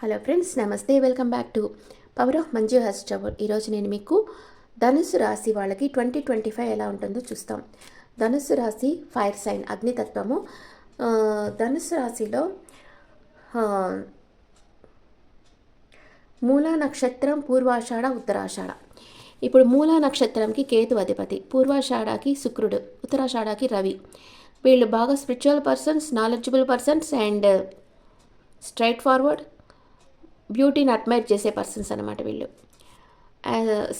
Hello friends, నమస్తే. Welcome back to power of Manju hair. ఈరోజు నేను మీకు ధనుస్సు రాశి వాళ్ళకి 2025 ఎలా ఉంటుందో చూస్తాం. ధనుస్సు రాశి ఫైర్ సైన్, అగ్నితత్వము. ధనుస్సు రాశిలో మూలా నక్షత్రం, పూర్వాషాఢ, ఉత్తరాషాఢ. ఇప్పుడు మూలా నక్షత్రంకి కేతు అధిపతి, పూర్వాషాఢకి శుక్రుడు, ఉత్తరాషాఢకి రవి. వీళ్ళు బాగా spiritual persons, knowledgeable persons and straightforward, బ్యూటీని అడ్మైర్ చేసే పర్సన్స్ అనమాట వీళ్ళు.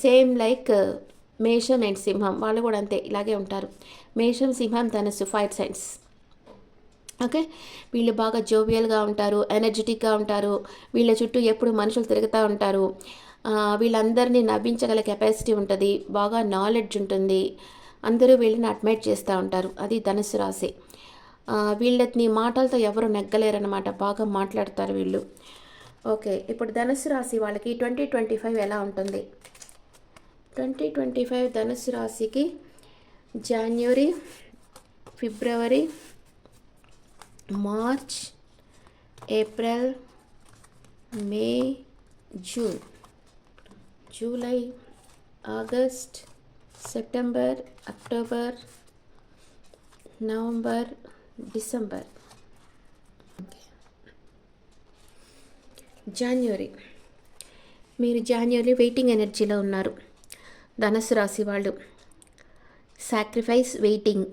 సేమ్ లైక్ మేషం అండ్ సింహం, వాళ్ళు కూడా అంతే, ఇలాగే ఉంటారు. మేషం, సింహం, ధనుస్సు ఫైర్ సైన్స్. ఓకే, వీళ్ళు బాగా జోవియల్గా ఉంటారు, ఎనర్జెటిక్గా ఉంటారు. వీళ్ళ చుట్టూ ఎప్పుడు మనుషులు తిరుగుతూ ఉంటారు. వీళ్ళందరినీ నవ్వించగల కెపాసిటీ ఉంటుంది, బాగా నాలెడ్జ్ ఉంటుంది. అందరూ వీళ్ళని అడ్మైర్ చేస్తూ ఉంటారు. అది ధనుస్సు రాశి. వీళ్ళని మాటలతో ఎవరు నెగ్గలేరన్నమాట, బాగా మాట్లాడతారు వీళ్ళు. ఓకే, ఇప్పుడు ధనుస్సు రాశి వాళ్ళకి 2025 ఎలా ఉంటుంది? 2025 ధనుస్సు రాశికి జనవరి, ఫిబ్రవరి, March, April, May, June, July, August, September, October, November, December. January, మీరు జాన్యువరి వెయిటింగ్ ఎనర్జీలో ఉన్నారు. ధనుస్సు రాశి వాళ్ళు sacrifice, waiting,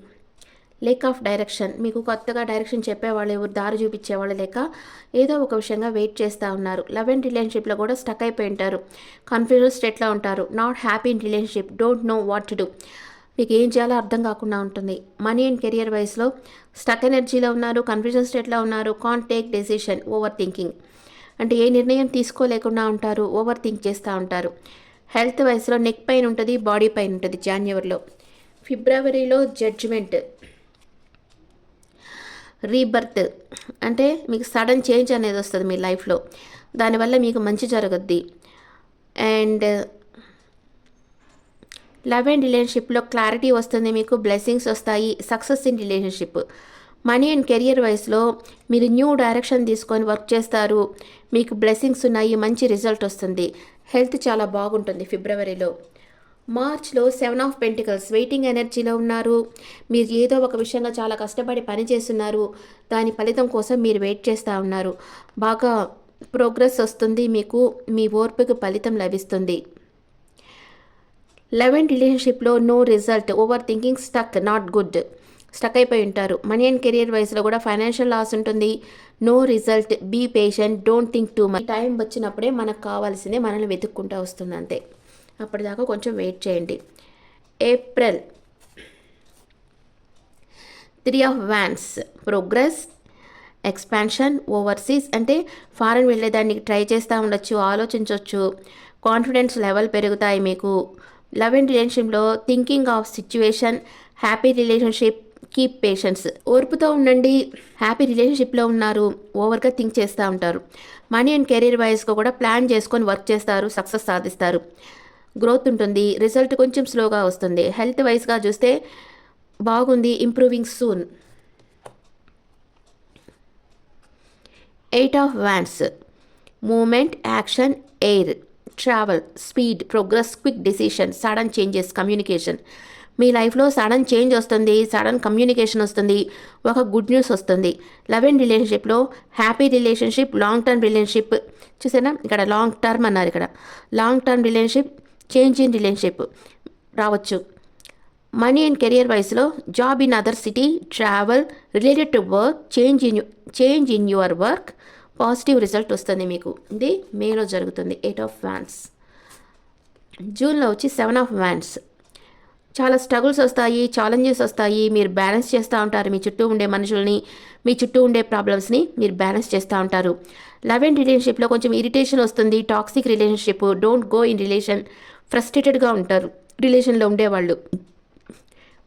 lack of direction. మీకు కొత్తగా డైరెక్షన్ చెప్పేవాళ్ళు ఎవరు, దారి చూపించేవాళ్ళు లేక ఏదో ఒక విషయంగా వెయిట్ చేస్తూ ఉన్నారు. లవ్ అండ్ రిలేషన్షిప్లో కూడా స్టక్ అయిపోయి ఉంటారు. కన్ఫ్యూజన్ స్టేట్లో ఉంటారు. Not happy in relationship, don't know what to do. మీకు ఏం చేయాలో అర్థం కాకుండా ఉంటుంది. మనీ అండ్ కెరియర్ వైస్లో స్టక్ ఎనర్జీలో ఉన్నారు, కన్ఫ్యూజన్ స్టేట్లో ఉన్నారు. Can't take decision, over thinking, అంటే ఏ నిర్ణయం తీసుకోలేకుండా ఉంటారు, ఓవర్ థింక్ చేస్తూ ఉంటారు. హెల్త్ వైస్లో నెక్ పెయిన్ ఉంటుంది, బాడీ పెయిన్ ఉంటుంది జనవరిలో. ఫిబ్రవరిలో జడ్జిమెంట్, రీబర్త్, అంటే మీకు సడన్ చేంజ్ అనేది వస్తుంది మీ లైఫ్లో, దానివల్ల మీకు మంచి జరుగుద్ది. అండ్ లవ్ అండ్ రిలేషన్షిప్లో క్లారిటీ వస్తుంది, మీకు బ్లెస్సింగ్స్ వస్తాయి, success in relationship. Money and career వైస్లో మీరు న్యూ డైరెక్షన్ తీసుకొని వర్క్ చేస్తారు, మీకు బ్లెస్సింగ్స్ ఉన్నాయి, మంచి రిజల్ట్ వస్తుంది. హెల్త్ చాలా బాగుంటుంది ఫిబ్రవరిలో. మార్చ్లో 7 ఆఫ్ పెంటికల్స్, వెయిటింగ్ ఎనర్జీలో ఉన్నారు. మీరు ఏదో ఒక విషయంగా చాలా కష్టపడి పని చేస్తున్నారు, దాని ఫలితం కోసం మీరు వెయిట్ చేస్తూ ఉన్నారు. బాగా ప్రోగ్రెస్ వస్తుంది, మీకు మీ ఓర్పుకు ఫలితం లభిస్తుంది. లవ్ అండ్ రిలేషన్షిప్లో no result, overthinking, stuck, not good, stuck అయిపోయి ఉంటారు. మనీ అండ్ కెరియర్ వైస్లో కూడా ఫైనాన్షియల్ లాస్ ఉంటుంది. No result, be patient, don't think too much. Time వచ్చినప్పుడే మనకు కావాల్సిందే మనల్ని వెతుక్కుంటూ వస్తుంది, అంతే. అప్పటిదాకా కొంచెం వెయిట్ చేయండి. April 3 of wands, progress, expansion, overseas, అంటే ఫారెన్ వెళ్ళేదానికి ట్రై చేస్తూ ఉండొచ్చు, ఆలోచించవచ్చు. కాన్ఫిడెన్స్ లెవెల్ పెరుగుతాయి మీకు. లవ్ అండ్ రిలేషన్షిప్లో thinking of situation, happy relationship, keep patience, ఓర్పుతో ఉండండి. హ్యాపీ రిలేషన్షిప్లో ఉన్నారు, ఓవర్గా థింక్ చేస్తూ ఉంటారు. మనీ అండ్ కెరీర్ వైజ్గా కూడా ప్లాన్ చేసుకొని వర్క్ చేస్తారు, సక్సెస్ సాధిస్తారు. గ్రోత్ ఉంటుంది, రిజల్ట్ కొంచెం స్లోగా వస్తుంది. హెల్త్ వైజ్గా చూస్తే బాగుంది, improving soon. 8 of wands, moment, action, air, travel, speed, progress, quick decision, sudden changes, communication. మీ లైఫ్లో సడన్ చేంజ్ వస్తుంది, సడన్ కమ్యూనికేషన్ వస్తుంది, ఒక గుడ్ న్యూస్ వస్తుంది. లవ్ అండ్ రిలేషన్షిప్లో happy relationship, long term relationship, చూసారా ఇక్కడ లాంగ్ టర్మ్ అన్నారు, ఇక్కడ long term relationship, change in relationship రావచ్చు. మనీ అండ్ కెరియర్ వైస్లో job in other city, travel, related to work, change in your work, positive result వస్తుంది మీకు. ఇది మేలో జరుగుతుంది. 8 ఆఫ్ వ్యాన్స్. జూన్లో వచ్చి 7 ఆఫ్ వ్యాన్స్. చాలా స్ట్రగుల్స్ వస్తాయి, ఛాలెంజెస్ వస్తాయి. మీరు బ్యాలెన్స్ చేస్తూ ఉంటారు మీ చుట్టూ ఉండే మనుషుల్ని, మీ చుట్టూ ఉండే ప్రాబ్లమ్స్ని మీరు బ్యాలెన్స్ చేస్తూ ఉంటారు. లవ్ అండ్ రిలేషన్షిప్లో కొంచెం ఇరిటేషన్ వస్తుంది, toxic relationship, don't go in relation, ఫ్రస్ట్రేటెడ్గా ఉంటారు రిలేషన్లో ఉండేవాళ్ళు.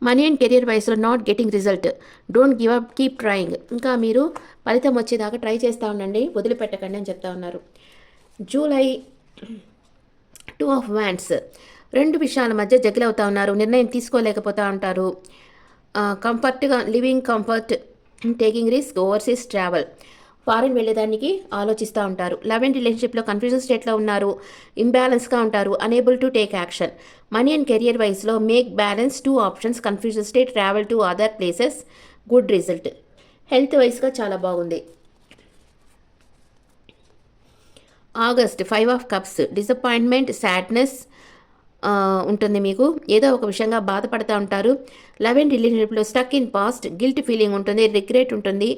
మనీ అండ్ కెరియర్ వైస్లో not getting result, don't give up, keep trying. ఇంకా మీరు ఫలితం వచ్చేదాకా ట్రై చేస్తూ ఉండండి, వదిలిపెట్టకండి అని చెప్తా ఉన్నారు. జూలై 2 ఆఫ్ వ్యాన్స్, రెండు విషయాల మధ్య జగిల్ అవుతూ ఉన్నారు, నిర్ణయం తీసుకోలేకపోతూ ఉంటారు. కంఫర్ట్గా living comfort, taking risk, overseas travel. Foreign వెళ్ళేదానికి ఆలోచిస్తూ ఉంటారు. లవ్ అండ్ రిలేషన్షిప్లో కన్ఫ్యూజన్ స్టేట్లో ఉన్నారు, ఇంబ్యాలెన్స్గా ఉంటారు, unable to take action. Money and career వైజ్లో make balance, 2 options, confusion state, travel to other places, good result. Health వైజ్గా చాలా బాగుంది. August 5 of cups, disappointment, sadness ఉంటుంది. మీకు ఏదో ఒక విషయంగా బాధపడుతూ ఉంటారు. లవ్ అండ్ రిలేషన్షిప్లో stuck in past, guilt feeling ఉంటుంది, రిగ్రెట్ ఉంటుంది,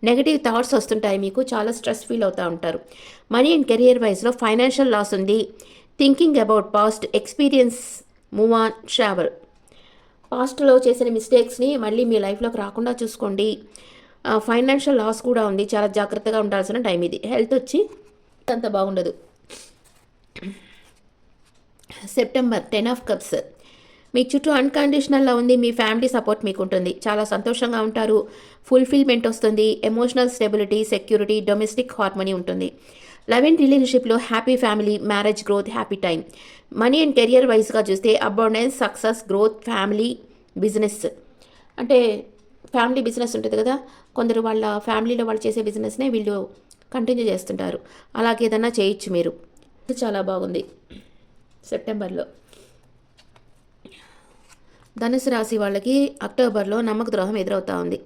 నెగటివ్ థాట్స్ వస్తుంటాయి, మీకు చాలా స్ట్రెస్ ఫీల్ అవుతూ ఉంటారు. మనీ అండ్ కెరియర్ వైజ్లో ఫైనాన్షియల్ లాస్ ఉంది, thinking about past, experience, move on, travel. పాస్ట్లో చేసిన మిస్టేక్స్ని మళ్ళీ మీ లైఫ్లోకి రాకుండా చూసుకోండి. ఫైనాన్షియల్ లాస్ కూడా ఉంది, చాలా జాగ్రత్తగా ఉండాల్సిన టైం ఇది. హెల్త్ వచ్చి అంత బాగుండదు. సెప్టెంబర్ 10 ఆఫ్ కప్స్, మీ చుట్టూ అన్కండిషనల్గా ఉంది, మీ ఫ్యామిలీ సపోర్ట్ మీకు ఉంటుంది, చాలా సంతోషంగా ఉంటారు, ఫుల్ఫిల్మెంట్ వస్తుంది, emotional stability, security, domestic harmony ఉంటుంది. లవ్ అండ్ రిలేషన్షిప్లో happy family, marriage, growth, happy time. Money and career వైజ్గా చూస్తే abundance, success, growth, family, business. అంటే ఫ్యామిలీ బిజినెస్ ఉంటుంది కదా, కొందరు వాళ్ళ ఫ్యామిలీలో వాళ్ళు చేసే బిజినెస్నే వీళ్ళు కంటిన్యూ చేస్తుంటారు, అలాగే ఏదన్నా చేయొచ్చు మీరు. చాలా బాగుంది సెప్టెంబర్లో. ధనుసు రాశి వాళ్ళకి అక్టోబర్లో నమ్మక ద్రోహం ఎదురవుతూ ఉంది.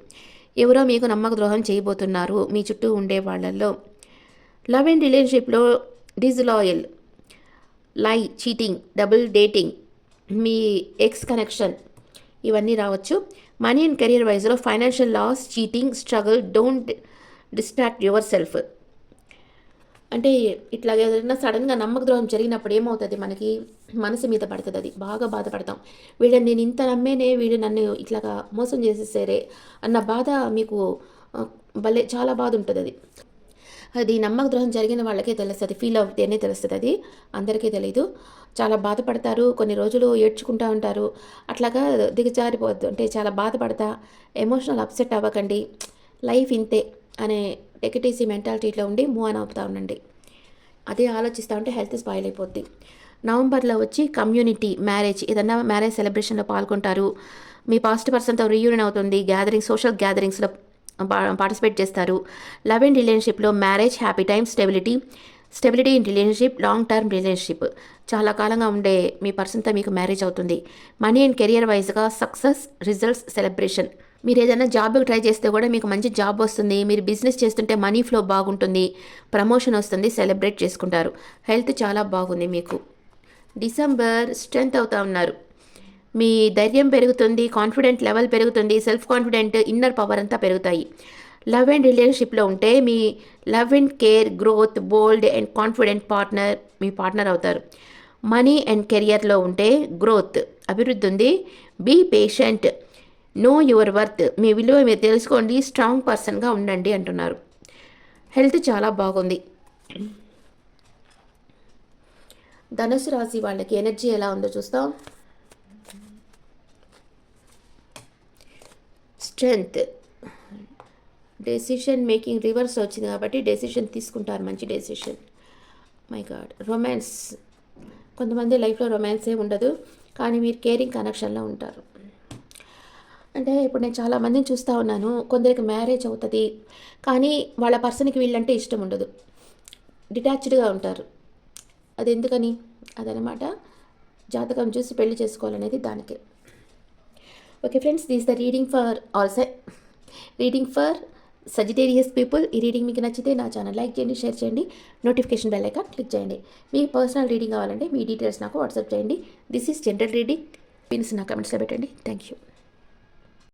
ఎవరో మీకు నమ్మక ద్రోహం చేయబోతున్నారు మీ చుట్టూ ఉండే వాళ్ళల్లో. లవ్ అండ్ రిలేషన్షిప్లో disloyal, lie, cheating, double dating, మీ ఎక్స్ కనెక్షన్, ఇవన్నీ రావచ్చు. మనీ అండ్ కెరియర్ వైజ్లో financial loss, cheating, struggle, don't distract yourself. అంటే ఇట్లా ఏదైనా సడన్గా నమ్మక ద్రోహం జరిగినప్పుడు ఏమవుతుంది, మనకి మనసు మీద పడుతుంది, అది బాగా బాధపడతాం. వీళ్ళని నేను ఇంత నమ్మేనే, వీళ్ళు నన్ను ఇట్లాగా మోసం చేసేసారే అన్న బాధ మీకు భలే చాలా బాధ ఉంటుంది. అది నమ్మక ద్రోహం జరిగిన వాళ్ళకే తెలుస్తుంది, ఫీల్ అవుతేనే తెలుస్తుంది, అది అందరికీ తెలీదు. చాలా బాధపడతారు, కొన్ని రోజులు ఏడ్చుకుంటూ ఉంటారు, అట్లాగా దిగజారిపోవద్దు. అంటే చాలా బాధపడతా, ఎమోషనల్ అప్సెట్ అవ్వకండి, లైఫ్ ఇంతే అనే టెకిటీసీ మెంటాలిటీలో ఉండి మూవ్ ఆన్ అవుతూ ఉండండి. అదే ఆలోచిస్తూ ఉంటే హెల్త్ స్పాయిల్ అయిపోద్ది. నవంబర్లో వచ్చి కమ్యూనిటీ, మ్యారేజ్, ఏదన్నా మ్యారేజ్ సెలబ్రేషన్లో పాల్గొంటారు, మీ పాస్ట్ పర్సన్తో రీయూనియన్ అవుతుంది, గ్యాదరింగ్, సోషల్ గ్యాదరింగ్స్లో పార్టిసిపేట్ చేస్తారు. లవ్ అండ్ రిలేషన్షిప్లో marriage, happy time, stability in relationship, long term relationship, చాలా కాలంగా ఉండే మీ పర్సన్తో మీకు మ్యారేజ్ అవుతుంది. మనీ అండ్ కెరియర్ వైజ్గా సక్సెస్, రిజల్ట్స్, సెలబ్రేషన్. మీరు ఏదైనా జాబ్కి ట్రై చేస్తే కూడా మీకు మంచి జాబ్ వస్తుంది, మీరు బిజినెస్ చేస్తుంటే మనీ ఫ్లో బాగుంటుంది, ప్రమోషన్ వస్తుంది, సెలబ్రేట్ చేసుకుంటారు. హెల్త్ చాలా బాగుంది మీకు. డిసెంబర్ స్ట్రెంగ్త్ అవుతా ఉన్నారు, మీ ధైర్యం పెరుగుతుంది, కాన్ఫిడెంట్ లెవెల్ పెరుగుతుంది, సెల్ఫ్ కాన్ఫిడెంట్, ఇన్నర్ పవర్ అంతా పెరుగుతాయి. లవ్ అండ్ రిలేషన్షిప్లో ఉంటే మీ love and care, growth, bold and confident partner మీ పార్ట్నర్ అవుతారు. మనీ అండ్ కెరియర్లో ఉంటే గ్రోత్, అభివృద్ధి ఉంది, be patient, know your worth, మీ విలువ మీరు తెలుసుకోండి, స్ట్రాంగ్ పర్సన్గా ఉండండి అంటున్నారు. హెల్త్ చాలా బాగుంది. ధనుసు రాశి వాళ్ళకి ఎనర్జీ ఎలా ఉందో చూస్తాం. స్ట్రెంగ్త్, డెసిషన్ మేకింగ్ రివర్స్ వచ్చింది కాబట్టి డెసిషన్ తీసుకుంటారు, మంచి డెసిషన్. My God. రొమాన్స్, కొంతమంది లైఫ్లో రొమాన్సే ఉండదు, కానీ మీరు కేరింగ్ కనెక్షన్లో ఉంటారు. అంటే ఇప్పుడు నేను చాలామందిని చూస్తూ ఉన్నాను, కొందరికి మ్యారేజ్ అవుతుంది కానీ వాళ్ళ పర్సన్కి వీళ్ళంటే ఇష్టం ఉండదు, డిటాచ్డ్గా ఉంటారు. అది ఎందుకని, అదనమాట జాతకం చూసి పెళ్లి చేసుకోవాలనేది దానికే. Okay friends, this the reading for Sagittarius people. ఈ రీడింగ్ మీకు నచ్చితే నా ఛానల్ లైక్ చేయండి, షేర్ చేయండి, నోటిఫికేషన్ బెల్ ఐకాన్ క్లిక్ చేయండి. మీకు పర్సనల్ రీడింగ్ కావాలంటే మీ డీటెయిల్స్ నాకు వాట్సాప్ చేయండి. This is general reading. Pins నా కమెంట్స్లో పెట్టండి. Thank you.